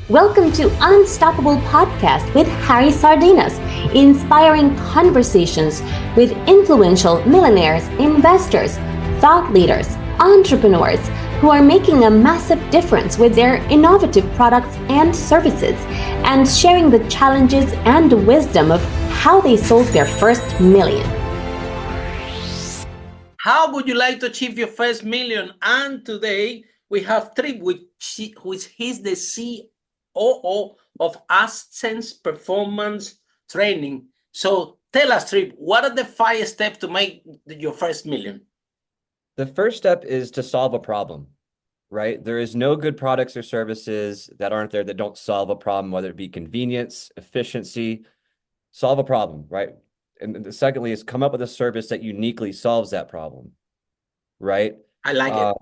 Welcome to Unstoppable Podcast with Harry Sardinas, inspiring conversations with influential millionaires, investors, thought leaders, entrepreneurs who are making a massive difference with their innovative products and services, and sharing the challenges and wisdom of how they sold their first million. How would you like to achieve your first million? And today we have Tripp, he's the COO of Ascent Performance Training. So tell us, Tripp, what are the 5 steps to make your first million? The first step is to solve a problem, right? There is no good products or services that aren't there that don't solve a problem, whether it be convenience, efficiency, solve a problem, right? And secondly is come up with a service that uniquely solves that problem, right? I like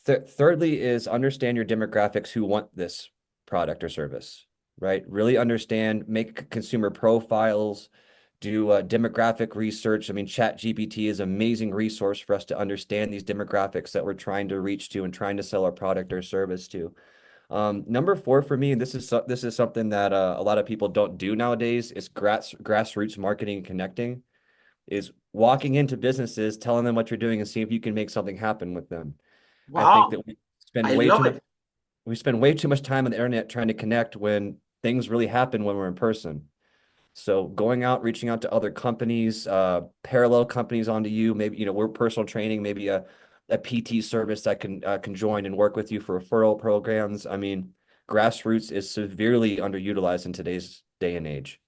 it. Thirdly is understand your demographics who want this product or service, right? Really understand, make consumer profiles, do demographic research. I mean, ChatGPT is an amazing resource for us to understand these demographics that we're trying to reach to and trying to sell our product or service to. Number 4 for me, and this is something that a lot of people don't do nowadays, is grassroots marketing and connecting, is walking into businesses, telling them what you're doing and see if you can make something happen with them. Wow. I think that we spend way too much time on the internet trying to connect when things really happen when we're in person. So going out, reaching out to other companies, parallel companies onto you, maybe, we're personal training, maybe a PT service that can join and work with you for referral programs. I mean, grassroots is severely underutilized in today's day and age.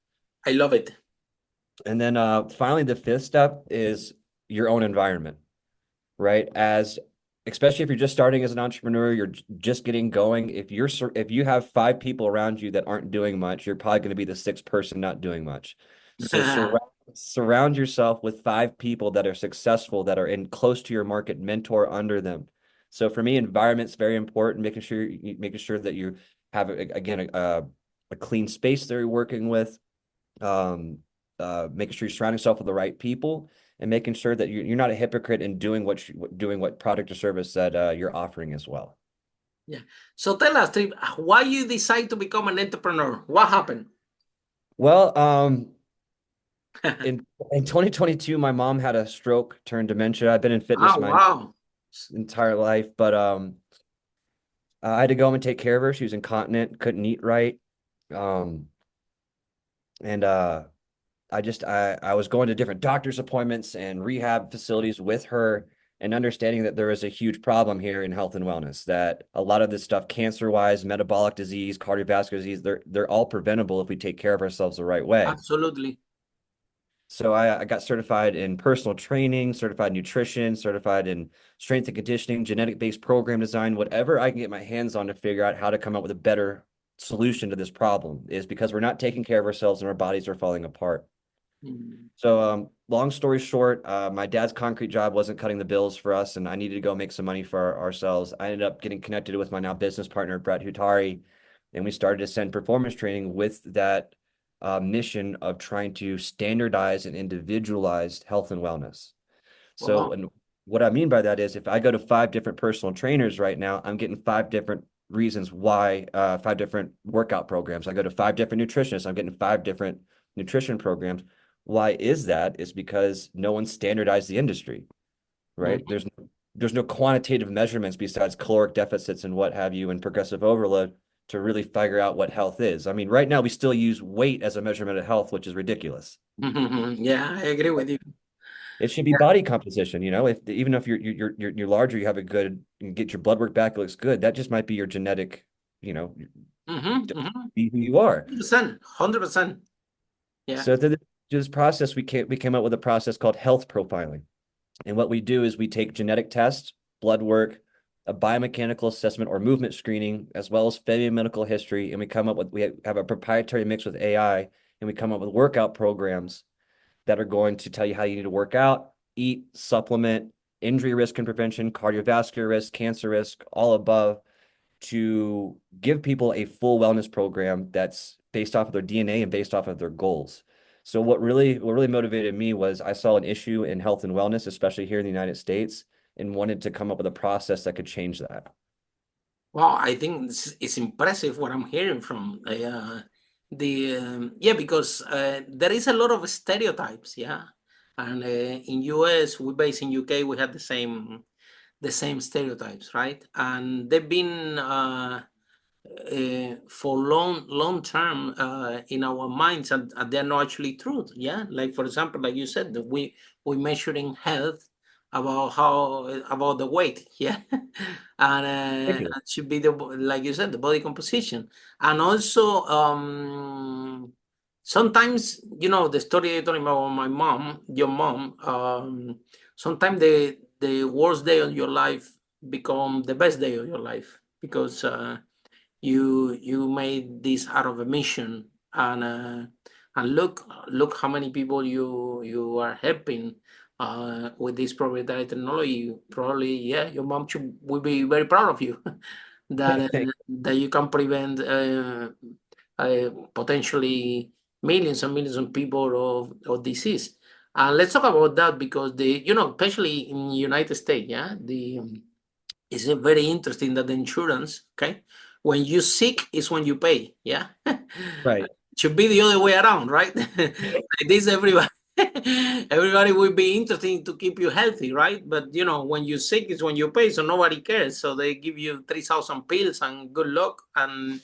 I love it. And then finally, the 5th step is your own environment, right? Especially if you're just starting as an entrepreneur, you're just getting going. If you have 5 people around you that aren't doing much, you're probably going to be the 6th person not doing much. So surround yourself with 5 people that are successful, that are in close to your market, mentor under them. So for me, environment's very important, making sure that you have a clean space that you're working with, making sure you're surrounding yourself with the right people, and making sure that you're not a hypocrite in doing what product or service that you're offering as well. Yeah. So tell us, Tripp, why you decide to become an entrepreneur? What happened? Well, in 2022, my mom had a stroke turned dementia. I've been in fitness my entire life, but I had to go home and take care of her. She was incontinent, couldn't eat right, and I was going to different doctor's appointments and rehab facilities with her, and understanding that there is a huge problem here in health and wellness, that a lot of this stuff, cancer-wise, metabolic disease, cardiovascular disease, they're all preventable if we take care of ourselves the right way. Absolutely. So I got certified in personal training, certified nutrition, certified in strength and conditioning, genetic-based program design, whatever I can get my hands on to figure out how to come up with a better solution to this problem, is because we're not taking care of ourselves and our bodies are falling apart. So long story short, my dad's concrete job wasn't cutting the bills for us, and I needed to go make some money for ourselves. I ended up getting connected with my now business partner, Brett Hutari, and we started Ascent Performance Training with that mission of trying to standardize and individualize health and wellness. So, and what I mean by that is, if I go to 5 different personal trainers right now, I'm getting 5 different reasons why, 5 different workout programs. I go to 5 different nutritionists, I'm getting 5 different nutrition programs. Why is that? Is because no one standardized the industry, right? There's no quantitative measurements besides caloric deficits and what have you, and progressive overload to really figure out what health is. I mean, right now we still use weight as a measurement of health, which is ridiculous. Yeah, I agree with you. It should be body composition, even if you're larger, you get your blood work back, it looks good. That just might be your genetic, be who you are. 100%. Yeah. So through this process, we came up with a process called health profiling. And what we do is we take genetic tests, blood work, a biomechanical assessment or movement screening, as well as family medical history, and we have a proprietary mix with AI, and we come up with workout programs that are going to tell you how you need to work out, eat, supplement, injury risk and prevention, cardiovascular risk, cancer risk, all above, to give people a full wellness program that's based off of their DNA and based off of their goals. So what really motivated me was I saw an issue in health and wellness, especially here in the United States, and wanted to come up with a process that could change that. Wow, I think it's impressive what I'm hearing from yeah, because there is a lot of stereotypes, yeah, and in US, we based in UK, we had the same stereotypes, right? And they've been for long term in our minds, and they're not actually truth. Yeah, like for example, like you said, that we measuring health about the weight. Yeah, and Thank you. it should be the, like you said, the body composition, and also sometimes, you know, the story you're talking about my mom, your mom. Sometimes the worst day of your life become the best day of your life because you made this out of a mission, and look how many people you are helping with this proprietary technology. Probably, yeah, your mom will be very proud of you that Thank that you can prevent potentially millions and millions of people of disease. And let's talk about that because especially in the United States, yeah, it's very interesting that the insurance, okay, when you sick is when you pay, yeah. right. Should be the other way around, right? Like this, everybody, everybody will be interested to keep you healthy, right? But when you sick is when you pay, so nobody cares. So they give you 3,000 pills and good luck, and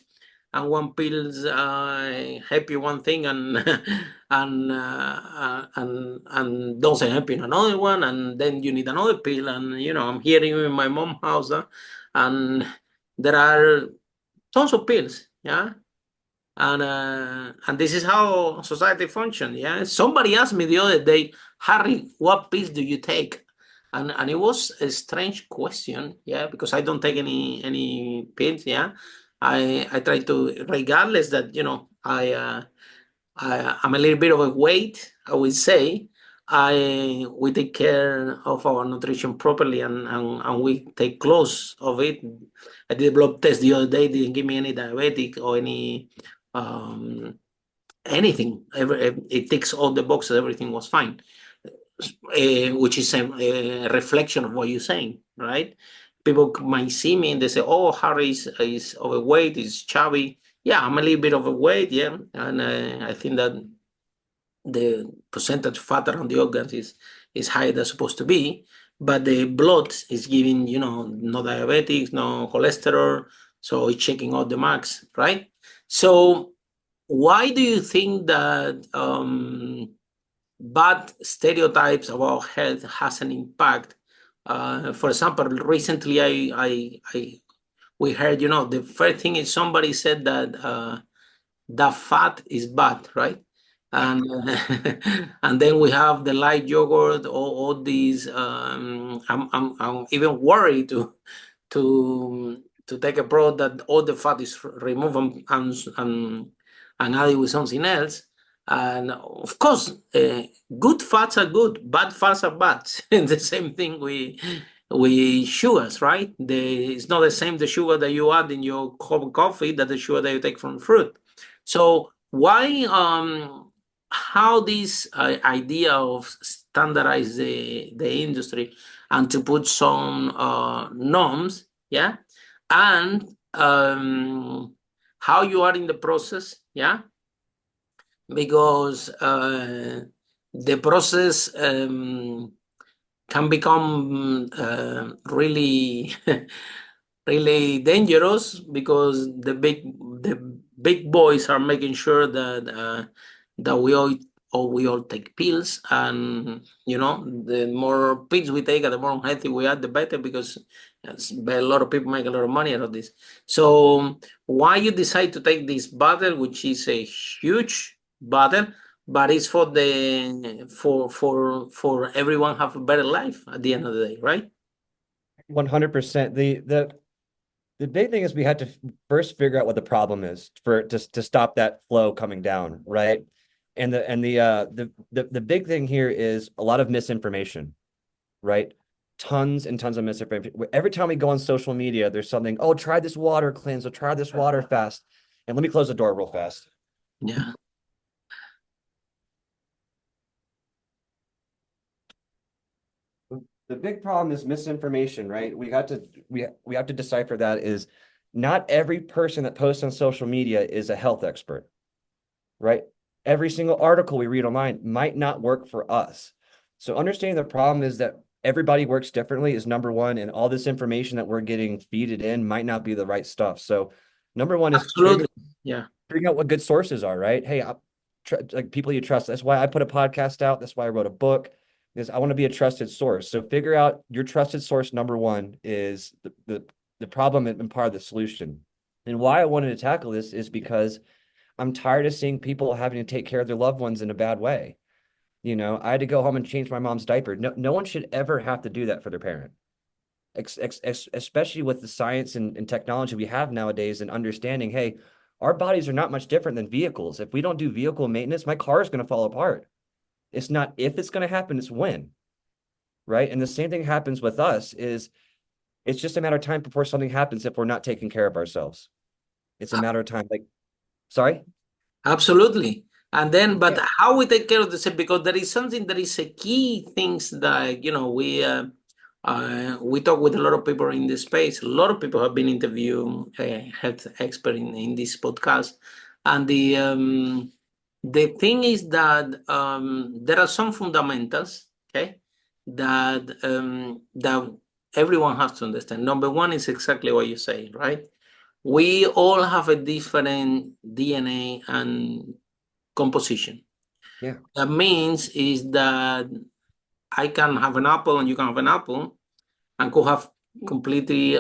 one pills help you one thing, and and doesn't help you in another one, and then you need another pill. And I'm hearing in my mom's house, and there are tons of pills, yeah. And this is how society functions. Yeah, somebody asked me the other day, Harry, what pills do you take? And it was a strange question, yeah, because I don't take any pills. Yeah, I try to, regardless that I'm a little bit overweight, I would say. We take care of our nutrition properly, and we take close of it. I did a blood test the other day, didn't give me any diabetic or any um, anything. It ticks all the boxes, everything was fine, which is a reflection of what you're saying, right? People might see me and they say, "Oh, Harry is overweight, is chubby." Yeah, I'm a little bit overweight, yeah, and I think that the percentage of fat around the organs is higher than supposed to be, but the blood is giving, no diabetics, no cholesterol, so it's checking all the marks, right? So why do you think that bad stereotypes about health has an impact? For example, recently we heard, the first thing is somebody said that the fat is bad, right? And and then we have the light yogurt, all these. I'm even worried to take a product that all the fat is removed and added with something else. And of course, good fats are good, bad fats are bad. And the same thing with sugars, right? It's not the same the sugar that you add in your cup of coffee that the sugar that you take from fruit. So why how this idea of standardize the industry and to put some norms, yeah, and how you are in the process, yeah, because the process can become really really dangerous because the big boys are making sure that we all take pills, and the more pills we take and the more unhealthy we are, the better, because a lot of people make a lot of money out of this. So why you decide to take this battle, which is a huge battle, but it's for everyone have a better life at the end of the day, right? 100%. The big thing is we had to first figure out what the problem is for to stop that flow coming down, right? And the big thing here is a lot of misinformation, right? Tons and tons of misinformation. Every time we go on social media, there's something, oh, try this water cleanse, or try this water fast. And let me close the door real fast. Yeah. The big problem is misinformation, right? We have to decipher that is Not every person that posts on social media is a health expert, right? Every single article we read online might not work for us. So understanding the problem is that everybody works differently is number one, and all this information that we're getting feeded in might not be the right stuff. So number one is Absolutely. Yeah. figuring out what good sources are, right? Hey, like people you trust. That's why I put a podcast out. That's why I wrote a book, because I want to be a trusted source. So figure out your trusted source. Number one is the problem and part of the solution. And why I wanted to tackle this is because I'm tired of seeing people having to take care of their loved ones in a bad way. You know, I had to go home and change my mom's diaper. No one should ever have to do that for their parent, especially with the science and technology we have nowadays and understanding, hey, our bodies are not much different than vehicles. If we don't do vehicle maintenance, my car is going to fall apart. It's not if it's going to happen, it's when, right? And the same thing happens with us is it's just a matter of time before something happens if we're not taking care of ourselves. It's a matter of time. Like, sorry? Absolutely. And then, but Yeah. how we take care of the self, because there is something that is a key things that, we talk with a lot of people in this space. A lot of people have been interviewing health expert in this podcast. And the thing is that there are some fundamentals, okay, that everyone has to understand. Number one is exactly what you say, right? We all have a different DNA and composition. Yeah. That means is that I can have an apple and you can have an apple and could have completely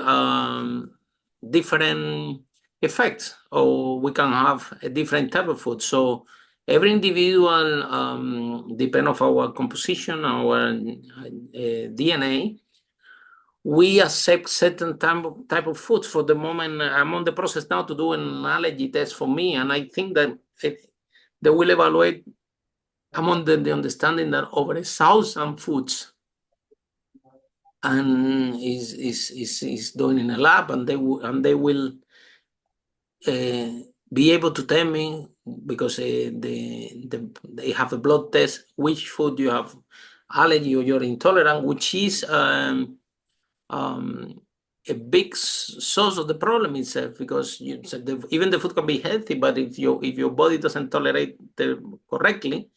different effects, or we can have a different type of food. So every individual, depend of our composition, our DNA, we accept certain type of foods. For the moment, I'm on the process now to do an allergy test for me, and I think that they will evaluate. I'm on the understanding that over 1,000 foods, and is doing in a lab, and they will uh, be able to tell me, because they have a blood test, which food you have allergy or you're intolerant, which is um, a big source of the problem itself, because so even the food can be healthy, but if your body doesn't tolerate correctly,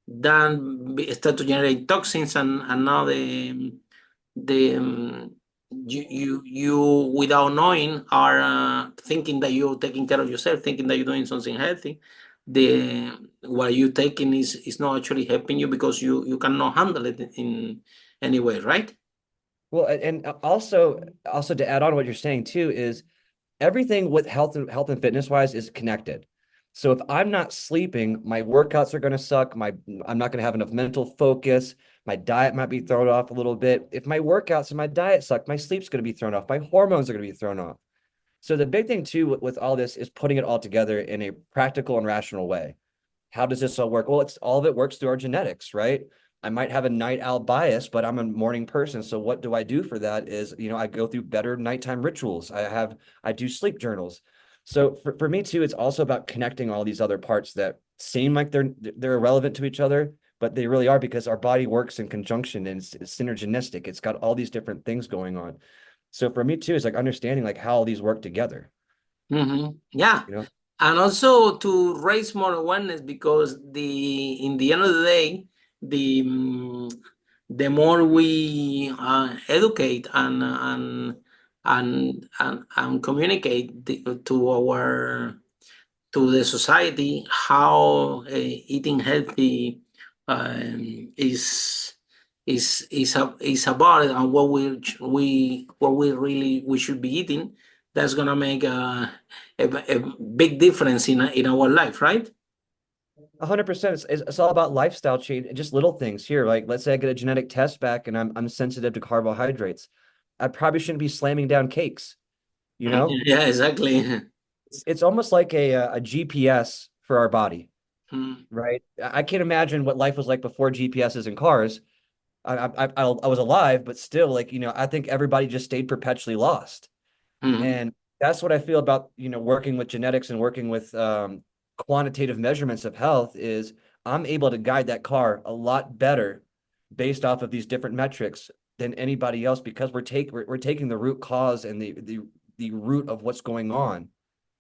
then start to generate toxins, and now the you without knowing are thinking that you're taking care of yourself, thinking that you're doing something healthy. The what you're taking is not actually helping you, because you cannot handle it in any way, right? Well, and also to add on what you're saying too is everything with health and fitness wise is connected. So if I'm not sleeping, my workouts are going to suck. I'm not going to have enough mental focus. My diet might be thrown off a little bit. If my workouts and my diet suck, my sleep's going to be thrown off. My hormones are going to be thrown off. So the big thing too with all this is putting it all together in a practical and rational way. How does this all work? Well, it's all of it works through our genetics, right? I might have a night owl bias, but I'm a morning person. So what do I do for that is, I go through better nighttime rituals. I do sleep journals. So for me too, it's also about connecting all these other parts that seem like they're irrelevant to each other, but they really are, because our body works in conjunction and it's synergistic. It's got all these different things going on. So for me too, it's like understanding like how all these work together, Yeah. you know? And also to raise more awareness, because in the end of the day, the more we educate and communicate to the society how eating healthy is about, and what we should be eating. That's gonna make a big difference in our life, right? 100%. It's all about lifestyle change, just little things here. Like, let's say I get a genetic test back and I'm sensitive to carbohydrates. I probably shouldn't be slamming down cakes, you know? Yeah, exactly. It's almost like a GPS for our body, Mm, right? I can't imagine what life was like before GPSs in cars. I was alive, but still, like, I think everybody just stayed perpetually lost. mm, And that's what I feel about, working with genetics and working with quantitative measurements of health is I'm able to guide that car a lot better based off of these different metrics than anybody else, because we're taking the root cause and the the root of what's going on,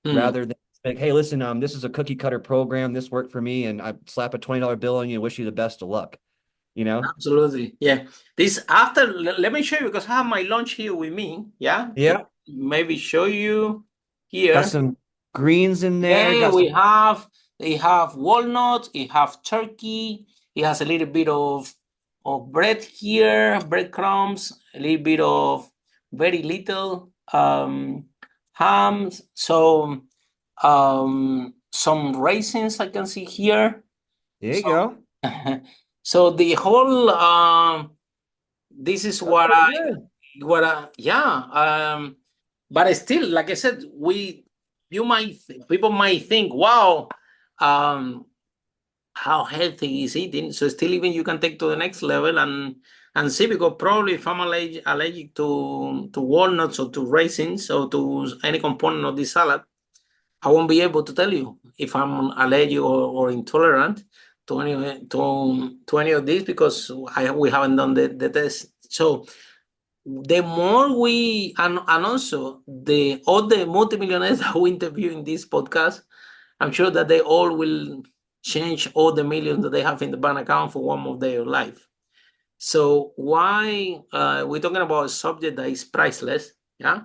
Hmm. rather than like, hey, listen, this is a cookie cutter program. This worked for me, and I slap a $20 bill on you and wish you the best of luck. You know? Absolutely. Yeah. This after, let me show you because I have my lunch here with me. Yeah. Yeah. Maybe show you Got here. some greens in there. Yeah, Got some. they have walnuts, it have turkey, it has a little bit of bread here, breadcrumbs, a little bit of very little ham, so some raisins I can see here. There you So go. so the whole this is That's pretty good. but still, like I said, people might think, wow, um how healthy is eating. So still, even you can take to the next level and see, because probably if I'm allergic to walnuts or to raisins or to any component of this salad, I won't be able to tell you if I'm allergic or intolerant to any of these, because we haven't done the test. So the more we and also all the multimillionaires that we interview in this podcast, I'm sure that they all will change all the millions that they have in the bank account for one more day of life. So why we're talking about a subject that is priceless, yeah?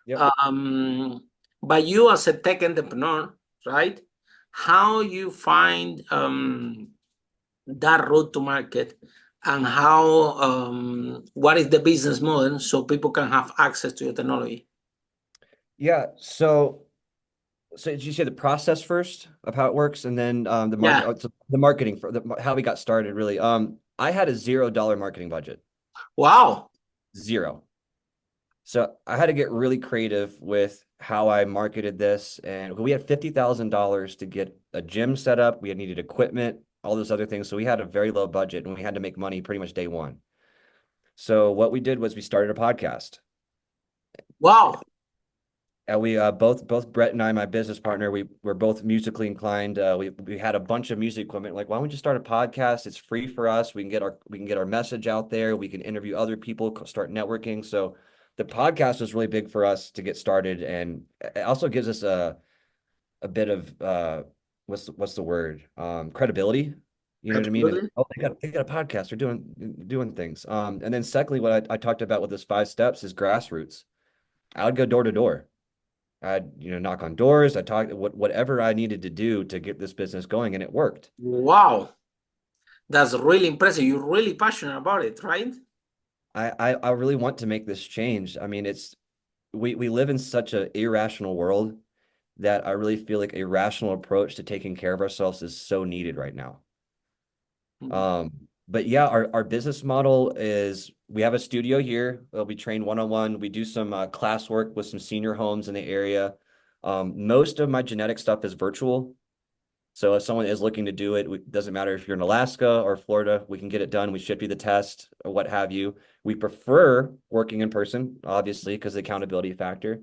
Yep. But you as a tech entrepreneur, right? How you find that route to market, and how what is the business model so people can have access to your technology? Yeah. So did you say the process first of how it works, and then the market, Yeah. so the marketing for how we got started really? I had a $0 marketing budget, Wow. zero. So I had to get really creative with how I marketed this, and we had $50,000 to get a gym set up. We had needed equipment, all those other things. So we had a very low budget, and we had to make money pretty much day one. So what we did was we started a podcast. Wow. And we both Brett and I, my business partner, we were both musically inclined. We had a bunch of music equipment. Like, why don't we just start a podcast? It's free for us. We can get our message out there. We can interview other people, start networking. So the podcast was really big for us to get started, and it also gives us a bit of what's the word, credibility. You know what I mean? Absolutely. Oh, they got a podcast. They're doing things. And then secondly, what I talked about with this 5 steps is grassroots. I would go door to door. I'd, knock on doors. I talked whatever I needed to do to get this business going, and it worked. Wow. That's really impressive. You're really passionate about it, right? I really want to make this change. I mean, we live in such an irrational world that I really feel like a rational approach to taking care of ourselves is so needed right now. But yeah, our business model is we have a studio here. We train one-on-one. We do some class work with some senior homes in the area. Most of my genetic stuff is virtual. So if someone is looking to do it, it doesn't matter if you're in Alaska or Florida, we can get it done. We ship you the test or what have you. We prefer working in person, obviously, because of the accountability factor.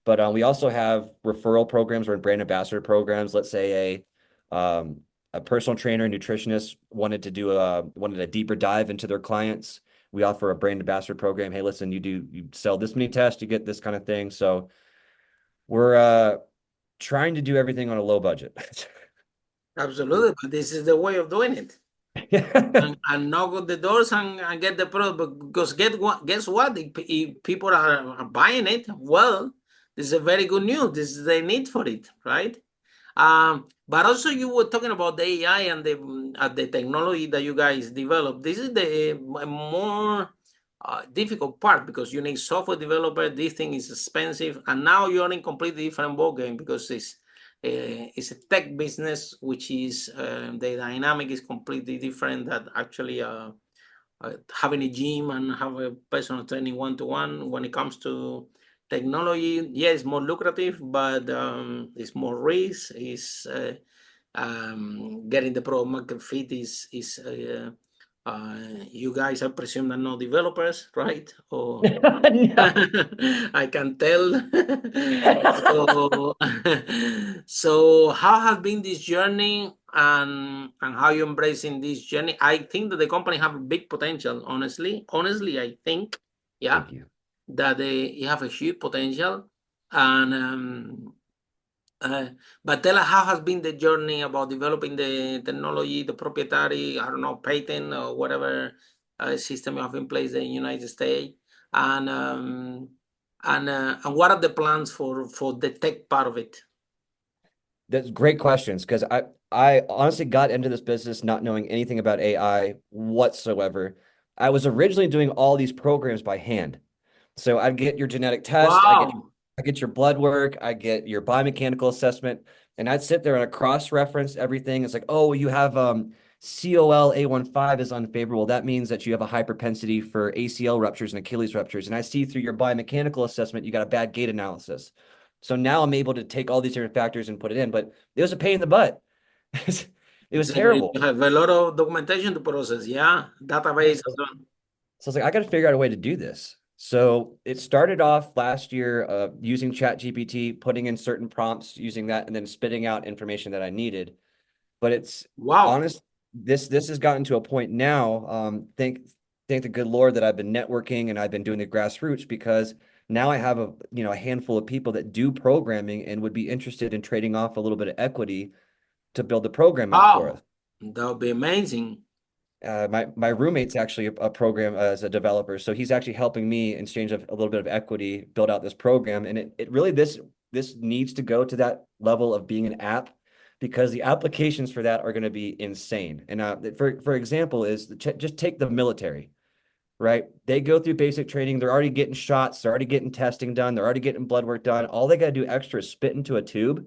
But we also have referral programs or brand ambassador programs. Let's say a personal trainer, nutritionist wanted a deeper dive into their clients. We offer a brand ambassador program. Hey, listen, you sell this many tests, you get this kind of thing. So we're trying to do everything on a low budget. Absolutely. But this is the way of doing it. And knock on the doors and get the product. Because guess what? If people are buying it, well, this is a very good news. This is the need for it, right? But also you were talking about the AI and the technology that you guys developed. This is the more difficult part, because you need software developer. This thing is expensive, and now you're in completely different ballgame, because it's a tech business, which is the dynamic is completely different. That actually having a gym and have a personal training one-to-one. When it comes to technology, yeah, it's more lucrative, but it's more risk. Is getting the product market fit is you guys, I presume, are not developers, right? Or No. I can tell. So, so how has been this journey, and how you embracing this journey? I think that the company have a big potential. Honestly, I think, yeah, Thank you. that you have a huge potential. And but tell us, how has been the journey about developing the technology, the proprietary, I don't know, patent or whatever system you have in place in the United States, and what are the plans for the tech part of it? That's great questions because I honestly got into this business not knowing anything about AI whatsoever. I was originally doing all these programs by hand. So I'd get your genetic test, Wow. I get your blood work, I get your biomechanical assessment, and I'd sit there and I'd cross-reference everything. It's like, oh, you have COL-A15 is unfavorable. That means that you have a high propensity for ACL ruptures and Achilles ruptures. And I see through your biomechanical assessment, you got a bad gait analysis. So now I'm able to take all these different factors and put it in, but it was a pain in the butt. It was So you terrible. have a lot of documentation to process, yeah, Yeah, database so as well. So I was like, I got to figure out a way to do this. So it started off last year using ChatGPT, putting in certain prompts, using that, and then spitting out information that I needed. But it's Wow. honest, this has gotten to a point now. Thank the good Lord that I've been networking and I've been doing the grassroots because now I have a handful of people that do programming and would be interested in trading off a little bit of equity to build the program out for us. Wow. That would be amazing. My roommate's actually a program as a developer, so he's actually helping me in exchange of a little bit of equity build out this program. And it really this needs to go to that level of being an app because the applications for that are going to be insane. And for example, is just take the military, right? They go through basic training, they're already getting shots, they're already getting testing done, they're already getting blood work done. All they got to do extra is spit into a tube,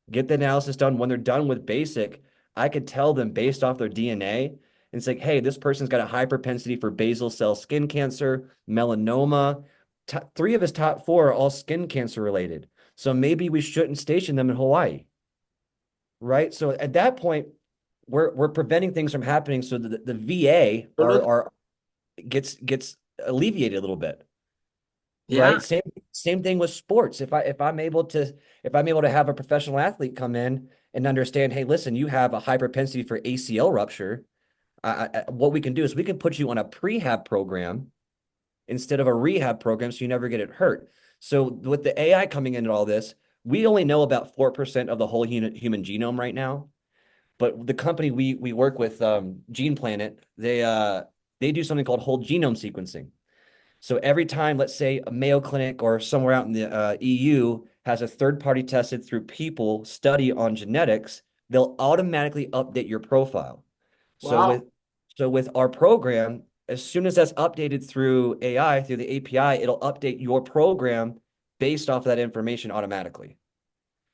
get the analysis done. When they're done with basic, I could tell them based off their DNA. And it's like, hey, this person's got a high propensity for basal cell skin cancer, melanoma. Three of his top four are all skin cancer related. So maybe we shouldn't station them in Hawaii, right? So at that point, we're preventing things from happening so that the VA are gets alleviated a little bit. Yeah. Right. Same thing with sports. If I'm able to have a professional athlete come in and understand, hey, listen, you have a high propensity for ACL rupture. What we can do is we can put you on a prehab program instead of a rehab program, so you never get it hurt. So with the AI coming into all this, we only know about 4% of the whole human genome right now. But the company we work with, Gene Planet, they do something called whole genome sequencing. So every time, let's say a Mayo Clinic or somewhere out in the EU has a third party tested through people study on genetics, they'll automatically update your profile. So Wow. with our program, as soon as that's updated through AI, through the API, it'll update your program based off of that information automatically.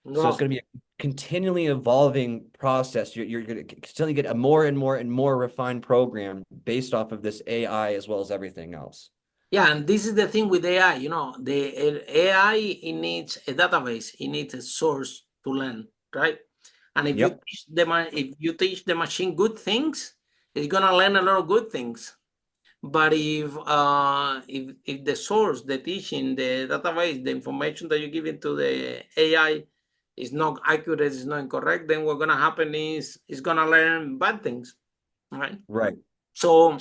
So it's Wow. going to be a continually evolving process. You're going to continually get a more and more and more refined program based off of this AI as well as everything else. Yeah, and this is the thing with AI, the AI, it needs a database, it needs a source to learn, right? And if Yep. if you teach the machine good things, it's gonna learn a lot of good things. But if the source, the teaching, the database, the information that you give into the AI is not accurate, is not incorrect, then what's gonna happen is it's gonna learn bad things, right? Right. So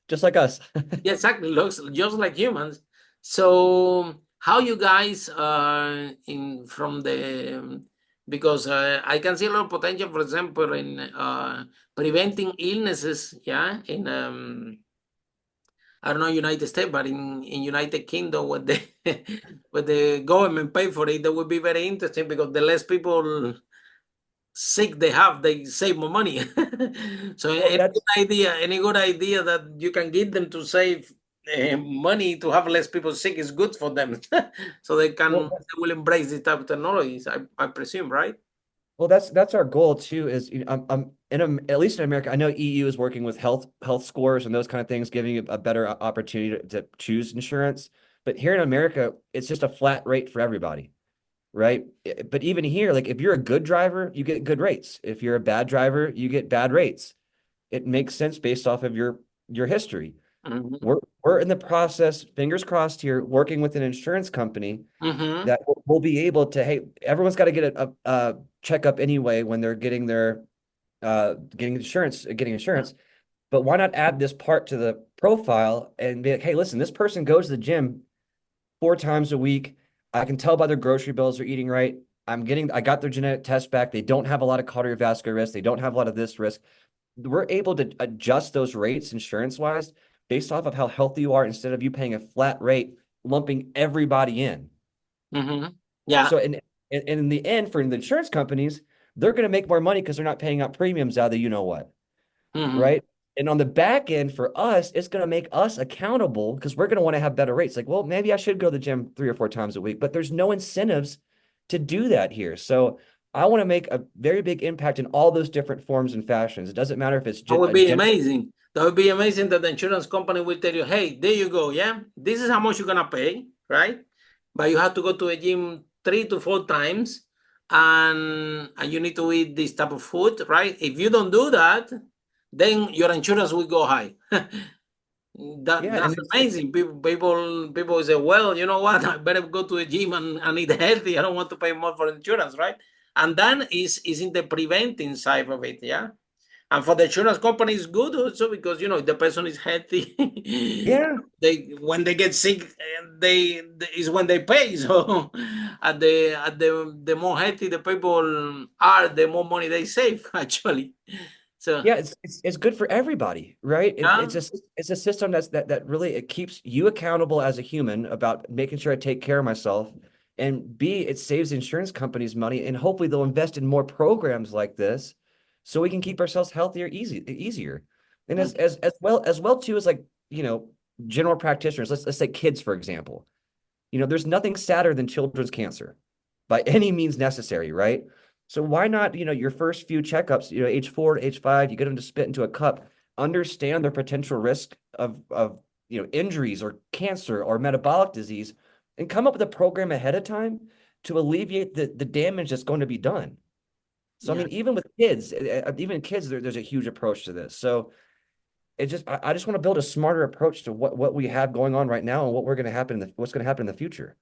Just like us. yeah, exactly, looks just like humans. So how you guys in from the because I can see a lot of potential, for example, in preventing illnesses, yeah, in I don't know United States, but in United Kingdom, when the when the government pay for it, that would be very interesting because the less people sick they have, they save more money. So Well, any good idea that you can get them to save money to have less people sick is good for them. So well, they will embrace this type of technologies, I presume, right? well, that's our goal too. Is I'm at least in America, I know EU is working with health scores and those kind of things, giving you a better opportunity to choose insurance. But here in America, it's just a flat rate for everybody, right? But even here, like if you're a good driver, you get good rates. If you're a bad driver, you get bad rates. It makes sense based off of your history. Mm-hmm. We're in the process, fingers crossed here, working with an insurance company Mm-hmm. that will be able to, hey, everyone's got to get a checkup anyway when they're getting their getting insurance. But why not add this part to the profile and be like, hey, listen, this person goes to the gym 4 times a week. I can tell by their grocery bills they're eating right. I got their genetic test back. They don't have a lot of cardiovascular risk. They don't have a lot of this risk. We're able to adjust those rates insurance wise based off of how healthy you are instead of you paying a flat rate, lumping everybody in. Yeah. So in the end, for the insurance companies, they're going to make more money because they're not paying out premiums out of the you know what, right? And on the back end for us, it's going to make us accountable because we're going to want to have better rates. Like, well, maybe I should go to the gym 3 or 4 times a week, but there's no incentives to do that here. So I want to make a very big impact in all those different forms and fashions. It doesn't matter if it's That would be amazing. That would be amazing that the insurance company will tell you, hey, there you go. Yeah, this is how much you're going to pay, right? But you have to go to a gym 3 to 4 times and you need to eat this type of food, right? If you don't do that, then your insurance will go high. yeah, That's and amazing. People say, well, you know what? I better go to the gym and eat healthy. I don't want to pay more for insurance, right? And then is in the preventing side of it, yeah. And for the insurance company, it's good also because if the person is healthy, yeah. when they get sick, they is when they pay. So the more healthy the people are, the more money they save actually. So Yeah, it's good for everybody, right? yeah, It's a system that really it keeps you accountable as a human about making sure I take care of myself, and B, it saves insurance companies money, and hopefully they'll invest in more programs like this, so we can keep ourselves healthier, easier, and as well too as like general practitioners. Let's say kids for example. There's nothing sadder than children's cancer by any means necessary, right? So why not, your first few checkups, age 4 to age 5, you get them to spit into a cup, understand their potential risk of injuries or cancer or metabolic disease, and come up with a program ahead of time to alleviate the damage that's going to be done. So I yeah. mean, even with kids, even kids, there's a huge approach to this. So I just want to build a smarter approach to what we have going on right now and what's going to happen in the future.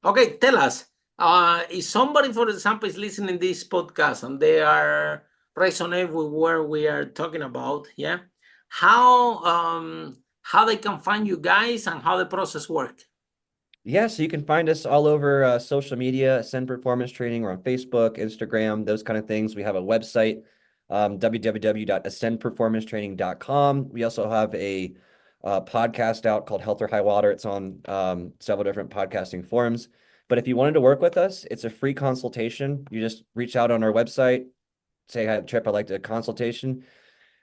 Okay, tell us. If somebody, for example, is listening this podcast and they are resonate with what we are talking about, yeah, how they can find you guys and how the process work. Yeah, so you can find us all over social media, Ascent Performance Training. We're on Facebook, Instagram, those kind of things. We have a website, www.ascentperformancetraining.com. We also have a podcast out called Health or High Water. It's on several different podcasting forums. But if you wanted to work with us, it's a free consultation. You just reach out on our website, say, hi, Tripp, I'd like a consultation.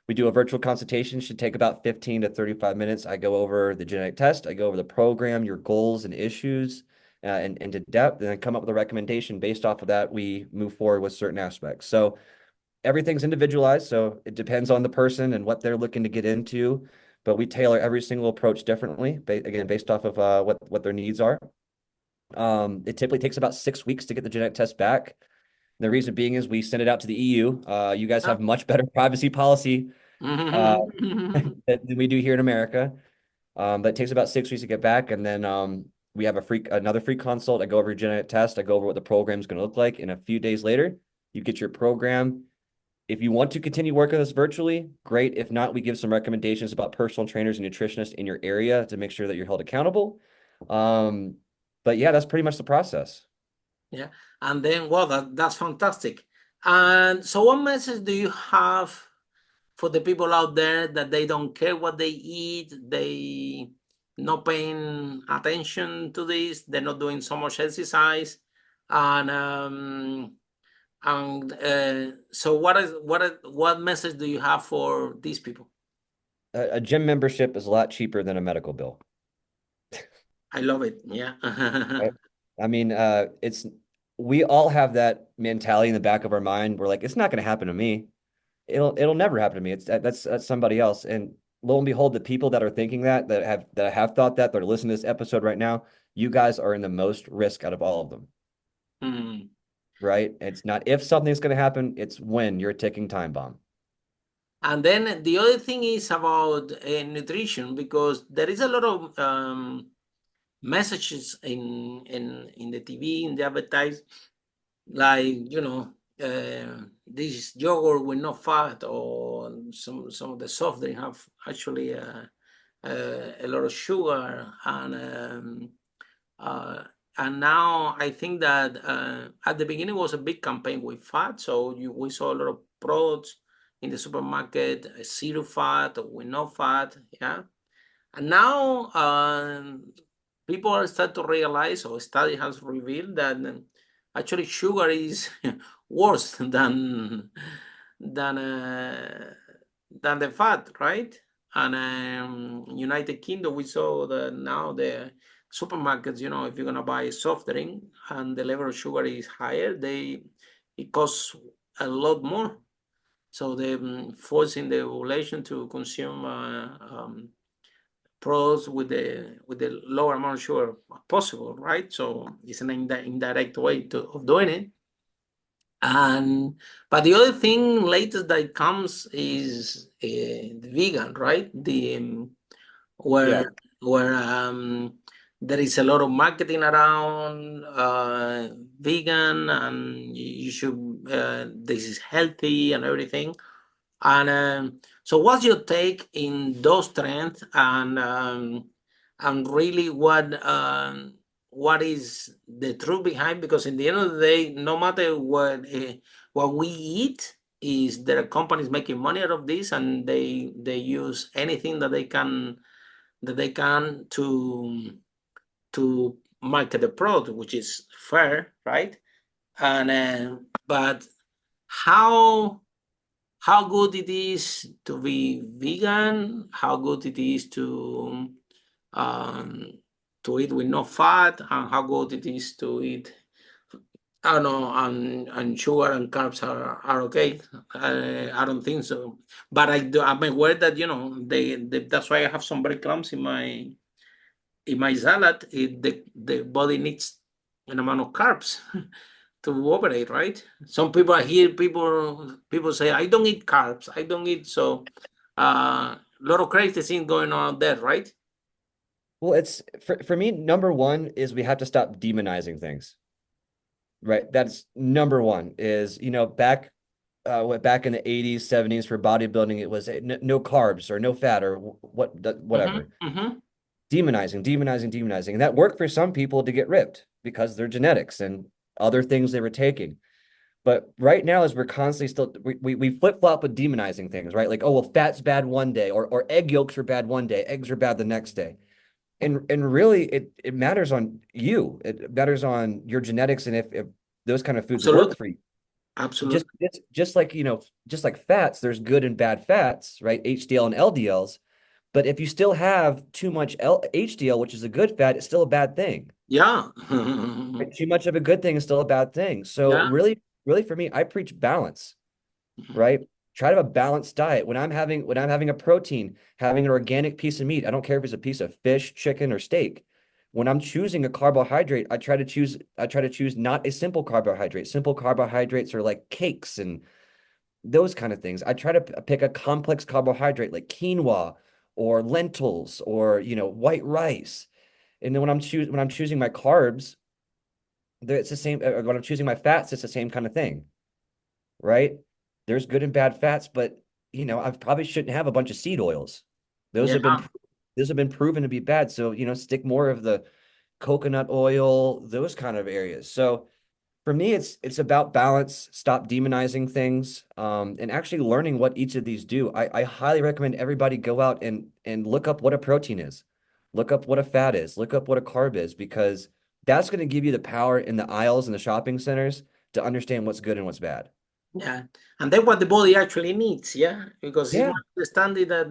We do a virtual consultation, should take about 15 to 35 minutes. I go over the genetic test, I go over the program, your goals and issues, and into depth, and then come up with a recommendation. Based off of that, we move forward with certain aspects. So everything's individualized, so it depends on the person and what they're looking to get into, but we tailor every single approach differently, again, based off of what their needs are. It typically takes about 6 weeks to get the genetic test back. The reason being is we send it out to the EU. You guys have much better privacy policy uh, than we do here in America. But it takes about 6 weeks to get back, and then we have another free consult. I go over your genetic test. I go over what the program is going to look like, and a few days later, you get your program. If you want to continue working with us virtually, great. If not, we give some recommendations about personal trainers and nutritionists in your area to make sure that you're held accountable. But yeah, that's pretty much the process. Yeah, and then that's fantastic. And so, what message do you have for the people out there that they don't care what they eat, they not paying attention to this, they're not doing so much exercise, and so what message do you have for these people? A gym membership is a lot cheaper than a medical bill. I love it. Yeah. Right? I mean, we all have that mentality in the back of our mind. We're like, it's not going to happen to me. It'll never happen to me. That's somebody else. And lo and behold, the people that are thinking that have thought that are listening to this episode right now, you guys are in the most risk out of all of them. Mhm. Right? It's not if something's going to happen, it's when. You're a ticking time bomb. And then the other thing is about nutrition, because there is a lot of messages in the TV, in the advertise, like this yogurt with no fat, or some of the soft drink have actually a lot of sugar, and and now I think that at the beginning was a big campaign with fat. So we saw a lot of products in the supermarket, zero fat or with no fat. Yeah. And now people are start to realize, or study has revealed that actually sugar is worse than uh, than the fat, right? And United Kingdom, we saw that now the supermarkets, if you're gonna buy a soft drink and the level of sugar is higher, it costs a lot more. So they're forcing the population to consume products with the lower amount of sugar possible, right? So it's an indirect way of doing it. And but the other thing latest that comes is the vegan, right? Yeah. Where there is a lot of marketing around vegan, and you should this is healthy and everything. And so what's your take in those trends, and really what is the truth behind? Because in the end of the day, no matter what we eat, is there are companies making money out of this, and they use anything that they can to market the product, which is fair, right? And but how good it is to be vegan, how good it is um, to eat with no fat, and how good it is to eat. I don't know, and sugar and carbs are okay. I don't think so, but I'm aware that that's why I have some breadcrumbs in my salad. The body needs an amount of carbs to operate, right? Some people I hear people say, I don't eat carbs, I don't eat. So a lot of crazy things going on there, right? Well, it's for me, number one is we have to stop demonizing things. Right. That's number one is, back in the 80s, 70s for bodybuilding, it was no carbs or no fat or whatever. Demonizing. And that worked for some people to get ripped because their genetics and other things they were taking. But right now, as we're constantly still, we flip-flop with demonizing things, right? Like, oh, well, fat's bad one day, or egg yolks are bad one day, eggs are bad the next day. And really it matters on you. It matters on your genetics and if those kind of foods work Absolutely. for you. Absolutely. Just like, just like fats, there's good and bad fats, right? HDL and LDLs. But if you still have too much HDL, which is a good fat, it's still a bad thing. Yeah. Right? Too much of a good thing is still a bad thing. So Yeah. really for me, I preach balance, right? Try to have a balanced diet. When I'm having a protein, having an organic piece of meat, I don't care if it's a piece of fish, chicken, or steak. When I'm choosing a carbohydrate, I try to choose not a simple carbohydrate. Simple carbohydrates are like cakes and those kind of things. I try to pick a complex carbohydrate like quinoa or lentils or white rice. And then when I'm choosing my carbs, it's the same. When I'm choosing my fats, it's the same kind of thing, right? There's good and bad fats, but I probably shouldn't have a bunch of seed oils. Those Yeah. have been those have been proven to be bad. So, stick more of the coconut oil, those kind of areas. So for me, it's about balance, stop demonizing things, and actually learning what each of these do. I highly recommend everybody go out and look up what a protein is, look up what a fat is, look up what a carb is, because that's going to give you the power in the aisles and the shopping centers to understand what's good and what's bad. Yeah. And then what the body actually needs, yeah, because it's Yeah. my understanding that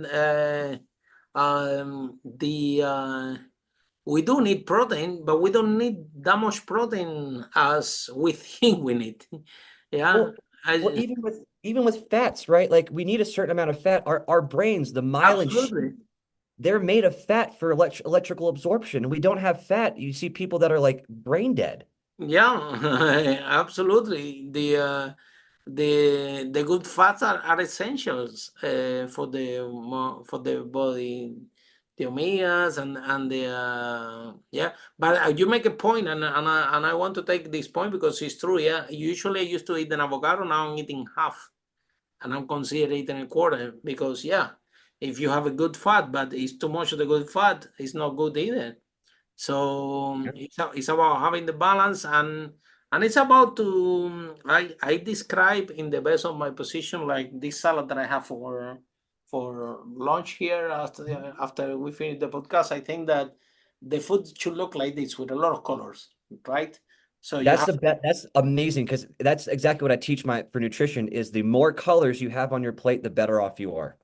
the we do need protein, but we don't need that much protein as we think we need. Yeah. Well, well, even with fats, right? Like we need a certain amount of fat. Our brains, the myelin Absolutely. sheath, they're made of fat for electrical absorption. And we don't have fat. You see people that are like brain dead. Yeah, absolutely. The good fats are essentials for the body, the omegas and the yeah. But you make a point, and I want to take this point because it's true. Yeah, usually I used to eat an avocado. Now I'm eating half, and I'm considering eating a quarter because yeah, if you have a good fat, but it's too much of the good fat, it's not good either. So it's about having the balance, and it's about to I describe in the best of my position, like this salad that I have for lunch here after we finish the podcast. I think that the food should look like this with a lot of colors, right? So you That's have, the best. That's amazing because that's exactly what I teach for nutrition is the more colors you have on your plate, the better off you are.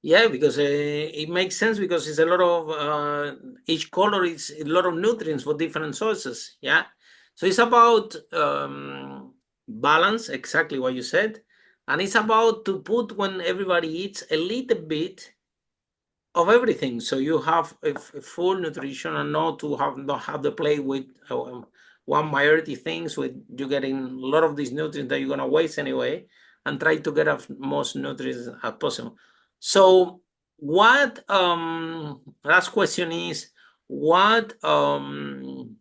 yeah, because it makes sense, because it's a lot of each color is a lot of nutrients for different sources. Yeah, so it's about balance, exactly what you said, and it's about to put when everybody eats a little bit of everything, so you have a full nutrition, and not have the plate with one majority things with you getting a lot of these nutrients that you're gonna waste anyway, and try to get as most nutrients as possible. So what last question is, what can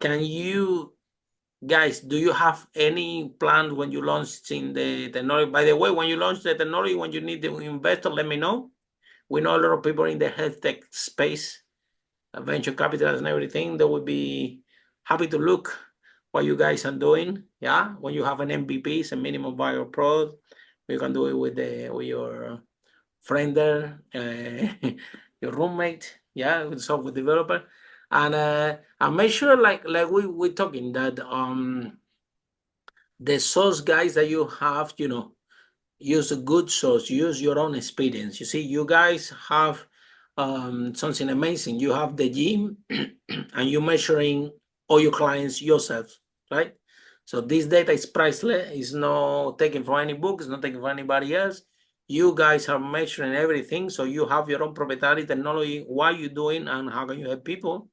you guys, do you have any plan when you launch in the technology? By the way, when you launch the technology, when you need the investor, let me know. We know a lot of people in the health tech space, venture capitalists and everything. They would be happy to look what you guys are doing. Yeah, when you have an MVP, it's a minimum viable product. You can do it with your friend there, your roommate. Yeah, with software developer, and make sure like we're talking that the source guys that you have, use a good source, use your own experience. You see, you guys have something amazing. You have the gym and you're measuring all your clients yourself, right? So this data is priceless. It's not taken from any book. It's not taken from anybody else. You guys are measuring everything. So you have your own proprietary technology, what you're doing and how can you help people.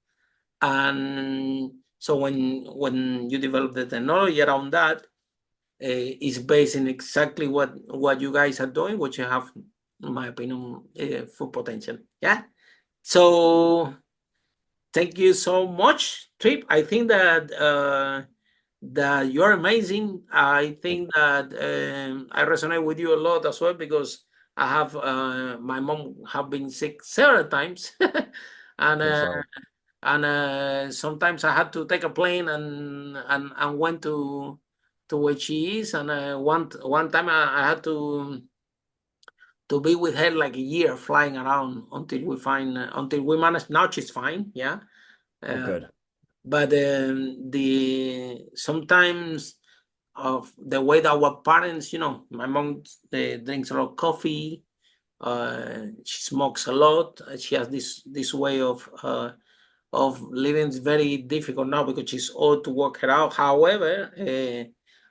And so when you develop the technology around that, is based in exactly what you guys are doing, which you have, in my opinion, full potential. Yeah. So thank you so much, Tripp. I think that you're amazing. I think that I resonate with you a lot as well, because I have my mom have been sick several times, and So sorry. sometimes I had to take a plane and went to where she is, and one time I had to be with her like a year, flying around until we managed. Now she's fine, yeah. Oh, Uh, good. but the sometimes of the way that our parents, my mom drinks a lot of coffee. She smokes a lot. She has this way of living is very difficult now because she's old to work her out. However,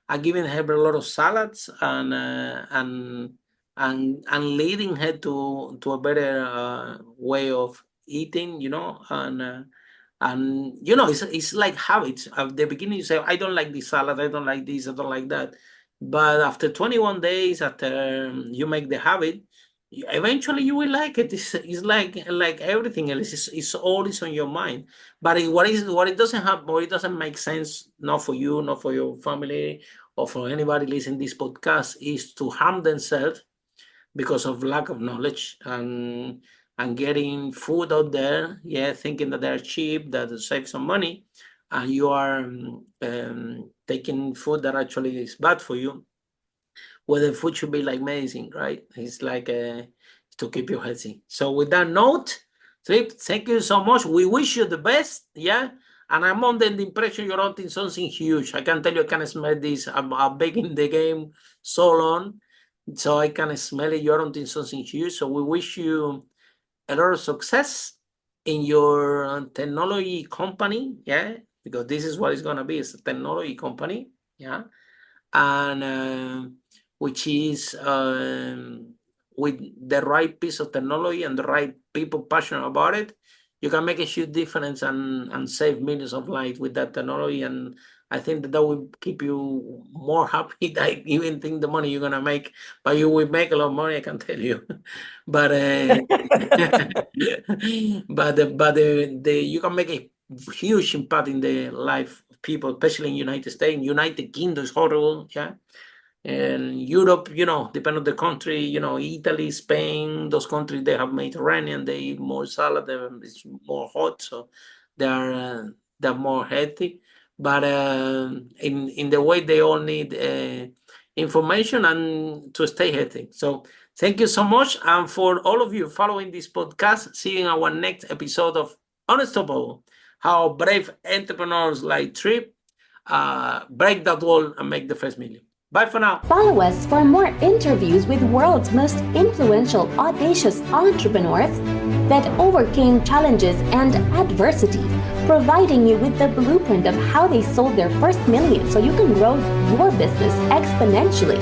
I'm giving her a lot of salads and leading her to a better way of eating, and it's like habits. At the beginning, you say, I don't like this salad, I don't like this, I don't like that. But after 21 days, after you make the habit, eventually you will like it. It's like everything else. It's always on your mind. But what it doesn't have, or it doesn't make sense, not for you, not for your family, or for anybody listening this podcast, is to harm themselves because of lack of knowledge and getting food out there, yeah, thinking that they're cheap, that they save some money, and you are taking food that actually is bad for you. Well, the food should be like medicine, right? It's like to keep you healthy. So with that note, Tripp, thank you so much. We wish you the best, yeah. And I'm under the impression you're hunting something huge. I can tell you, I can smell this. I'm baking the game so long, so I can smell it. You're hunting something huge. So we wish you a lot of success in your technology company, yeah, because this is what it's gonna be. It's a technology company, yeah, and which is with the right piece of technology and the right people passionate about it, you can make a huge difference and save millions of lives with that technology. And I think that will keep you more happy than I even think the money you're gonna make, but you will make a lot of money, I can tell you. But you can make a huge impact in the life of people, especially in United States. United Kingdom is horrible, yeah. And Europe, depending on the country, Italy, Spain, those countries, they have Mediterranean, they eat more salad, it's more hot, so they're more healthy. But in the way, they all need information and to stay healthy. So thank you so much. And for all of you following this podcast, see you in our next episode of Unstoppable, how brave entrepreneurs like Tripp break that wall and make the first million. Bye for now. Follow us for more interviews with world's most influential, audacious entrepreneurs that overcame challenges and adversity, providing you with the blueprint of how they sold their first million so you can grow your business exponentially.